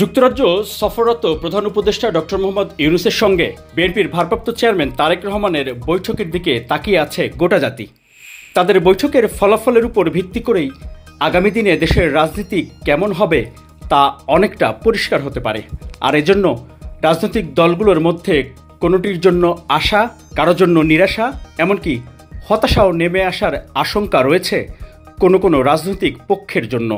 যুক্তরাজ্য সফররত প্রধান উপদেষ্টা ডক্টর মোহাম্মদ ইউনূসের সঙ্গে বিএনপির ভারপ্রাপ্ত চেয়ারম্যান তারেক রহমানের বৈঠকের দিকে তাকিয়ে আছে গোটা জাতি। তাদের বৈঠকের ফলাফলের উপর ভিত্তি করেই আগামী দিনে দেশের রাজনীতি কেমন হবে তা অনেকটা পরিষ্কার হতে পারে। আর এজন্য রাজনৈতিক দলগুলোর মধ্যে কোনোটির জন্য আশা, কারোর জন্য নিরাশা, এমনকি হতাশাও নেমে আসার আশঙ্কা রয়েছে কোনো কোনো রাজনৈতিক পক্ষের জন্য।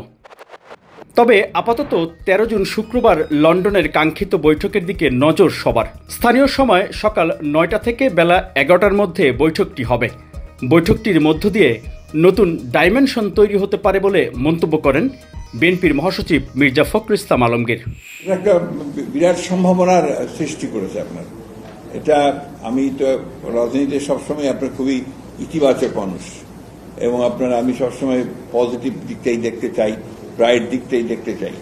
তবে আপাতত ১৩ জুন শুক্রবার লন্ডনের কাঙ্ক্ষিত বৈঠকের দিকে নজর সবার। স্থানীয় সময় সকাল ৯টা থেকে বেলা ১১টার মধ্যে বৈঠকটি হবে। বৈঠকটির মধ্য দিয়ে নতুন ডাইমেনশন তৈরি হতে পারে বলে মন্তব্য করেন বিএনপির মহাসচিব মির্জা ফখরুল ইসলাম আলমগীর। একটা বিরাট সম্ভাবনার সৃষ্টি করেছে আপনার। এটা আমি তো রাজনীতিতে সবসময় আপনার খুবই ইতিবাচক মানুষ এবং আমি সবসময় পজিটিভ দিকটাই দেখতে চাই, ব্রাইট দিকটাই দেখতে চাই।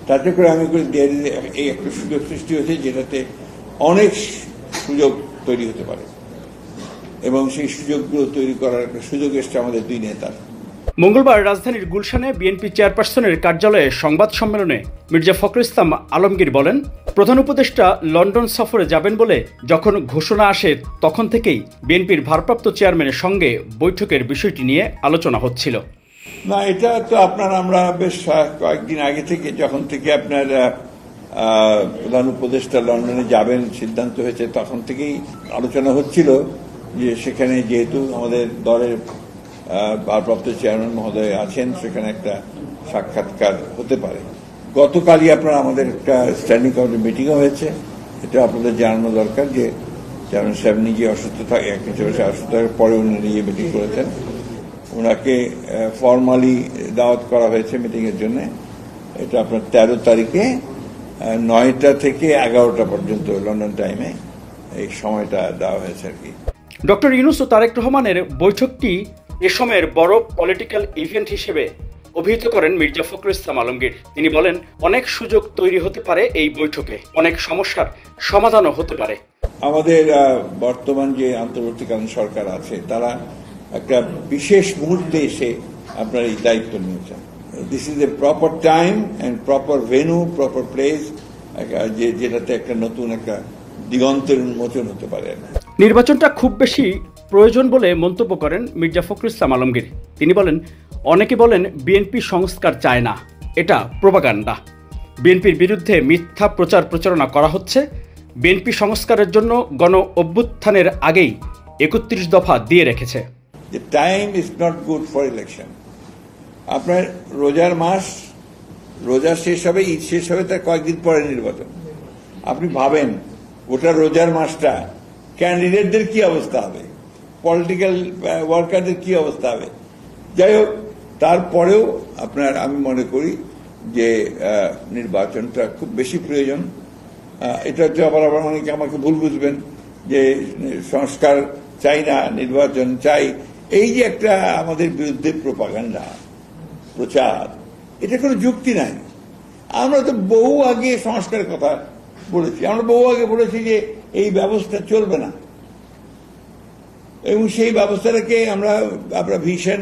তাতে করে আমি এই একটা সুযোগ সৃষ্টি হয়েছে যেটাতে অনেক সুযোগ তৈরি হতে পারে এবং সেই সুযোগগুলো তৈরি করার একটা সুযোগ এসছে আমাদের দুই নেতার। মঙ্গলবার রাজধানীর গুলশানে বিএনপি চেয়ারপারসনের কার্যালয়ে সংবাদ সম্মেলনে মির্জা ফখরুল ইসলাম আলমগীর বলেন, প্রধান উপদেষ্টা লন্ডন সফরে যাবেন বলে যখন ঘোষণা আসে তখন থেকেই বিএনপির ভারপ্রাপ্ত চেয়ারম্যানের সঙ্গে বৈঠকের বিষয়টি নিয়ে আলোচনা হচ্ছিল। না, এটা তো আমরা বেশ কয়েকদিন আগে থেকে যখন থেকে প্রধান উপদেষ্টা লন্ডনে যাবেন সিদ্ধান্ত হয়েছে তখন থেকেই আলোচনা হচ্ছিল যে সেখানে যেহেতু আমাদের দলের ভারপ্রাপ্ত চেয়ারম্যান মহোদয় আছেন সেখানে একটা সাক্ষাৎকার হতে পারে। গতকালই আমাদের একটা স্ট্যান্ডিং কমিটি মিটিংও হয়েছে। এটা আপনাদের জানানো দরকার যে চেয়ারম্যান সাহেব নিজে অসুস্থ থাকার পরে উনি নিজে মিটিং করেছেন। ওনাকে ফর্মালি দাওয়াত করা হয়েছে মিটিং এর জন্য। এটা আপনার ১৩ তারিখে ৯টা থেকে ১১টা পর্যন্ত লন্ডন টাইমে এই সময়টা দেওয়া হয়েছে আর কি। ডক্টর ইউনূস ও তারেক রহমানের বৈঠকটি এ সময়ের বড় পলিটিক্যাল ইভেন্ট হিসেবে অভিহিত করেন মির্জা ফখরুল ইসলাম আলমগীর। তিনি বলেন, অনেক সুযোগ তৈরি হতে পারে এই বৈঠকে, অনেক সমস্যার সমাধানও হতে পারে। আমাদের বর্তমান যে অন্তর্বর্তীকালীন সরকার আছে তারা একটা বিশেষ মুহূর্তে এসে আপনার এই দায়িত্ব নিয়েছেন। This is a proper time and proper venue, proper place, যেটাতে একটা নতুন একটা দিগন্তের উন্মোচন হতে পারে। নির্বাচনটা খুব বেশি প্রয়োজন বলে মন্তব্য করেন মির্জা ফখরুল ইসলাম আলমগীর। তিনি বলেন, অনেকে বলেন বিএনপি সংস্কার চায় না, এটা প্রোপাগান্ডা। বিএনপির বিরুদ্ধে মিথ্যা প্রচার প্রচারণা করা হচ্ছে। বিএনপি সংস্কারের জন্য গণ অভ্যুত্থানের আগেই ৩১ দফা দিয়ে রেখেছে। The time is not good for election. আপনার রোজার মাস, রোজা শেষ হবে, ঈদ শেষ হবে, তার কয়েকদিন পরে নির্বাচন। আপনি ভাবেন ওটা রোজার মাসটা ক্যান্ডিডেটদের কি অবস্থা হবে, পলিটিক্যাল ওয়ার্কারদের কি অবস্থা হবে। যাই হোক, তারপরেও আমি মনে করি যে নির্বাচনটা খুব বেশি প্রয়োজন। এটা হচ্ছে আবার অনেকে আমাকে ভুল বুঝবেন যে সংস্কার চাই না, নির্বাচন চাই, এই যে একটা আমাদের বিরুদ্ধে প্রোপাগান্ডা প্রচার, এটা কোনো যুক্তি নাই। আমরা তো বহু আগে সংস্কারের কথা বলেছি, আমরা বহু আগে বলেছি যে এই ব্যবস্থা চলবে না এবং সেই ব্যবস্থাটাকে আমরা ভিশন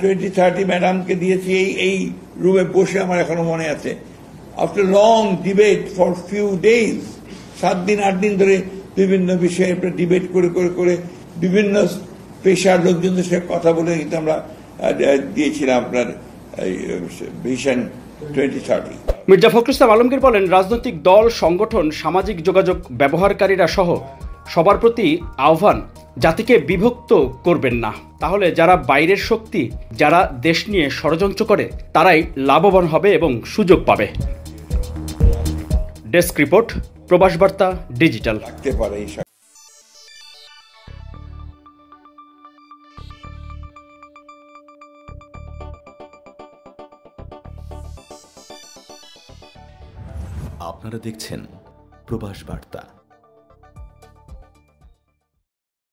2030 ম্যাডামকে দিয়েছি এই রুমে বসে। আমার এখনো মনে আছে, after long debate for few days, 7 দিন 8 দিন ধরে বিভিন্ন বিষয়ে ডিবেট করে বিভিন্ন পেশার লোকজনদের সাথে কথা বলে কিন্তু আমরা দিয়েছিলাম আপনার ভিশন 2030। মির্জা ফখরুল ইসলাম আলমগীর বলেন, রাজনৈতিক দল, সংগঠন, সামাজিক যোগাযোগ ব্যবহারকারীরা সহ সবার প্রতি আহ্বান, জাতিকে বিভক্ত করবেন না। তাহলে যারা বাইরের শক্তি, যারা দেশ নিয়ে ষড়যন্ত্র করে, তারাই লাভবান হবে এবং সুযোগ পাবে। ডেস্ক রিপোর্ট, প্রবাস বার্তা ডিজিটাল। আপনারা দেখছেন প্রবাস বার্তা।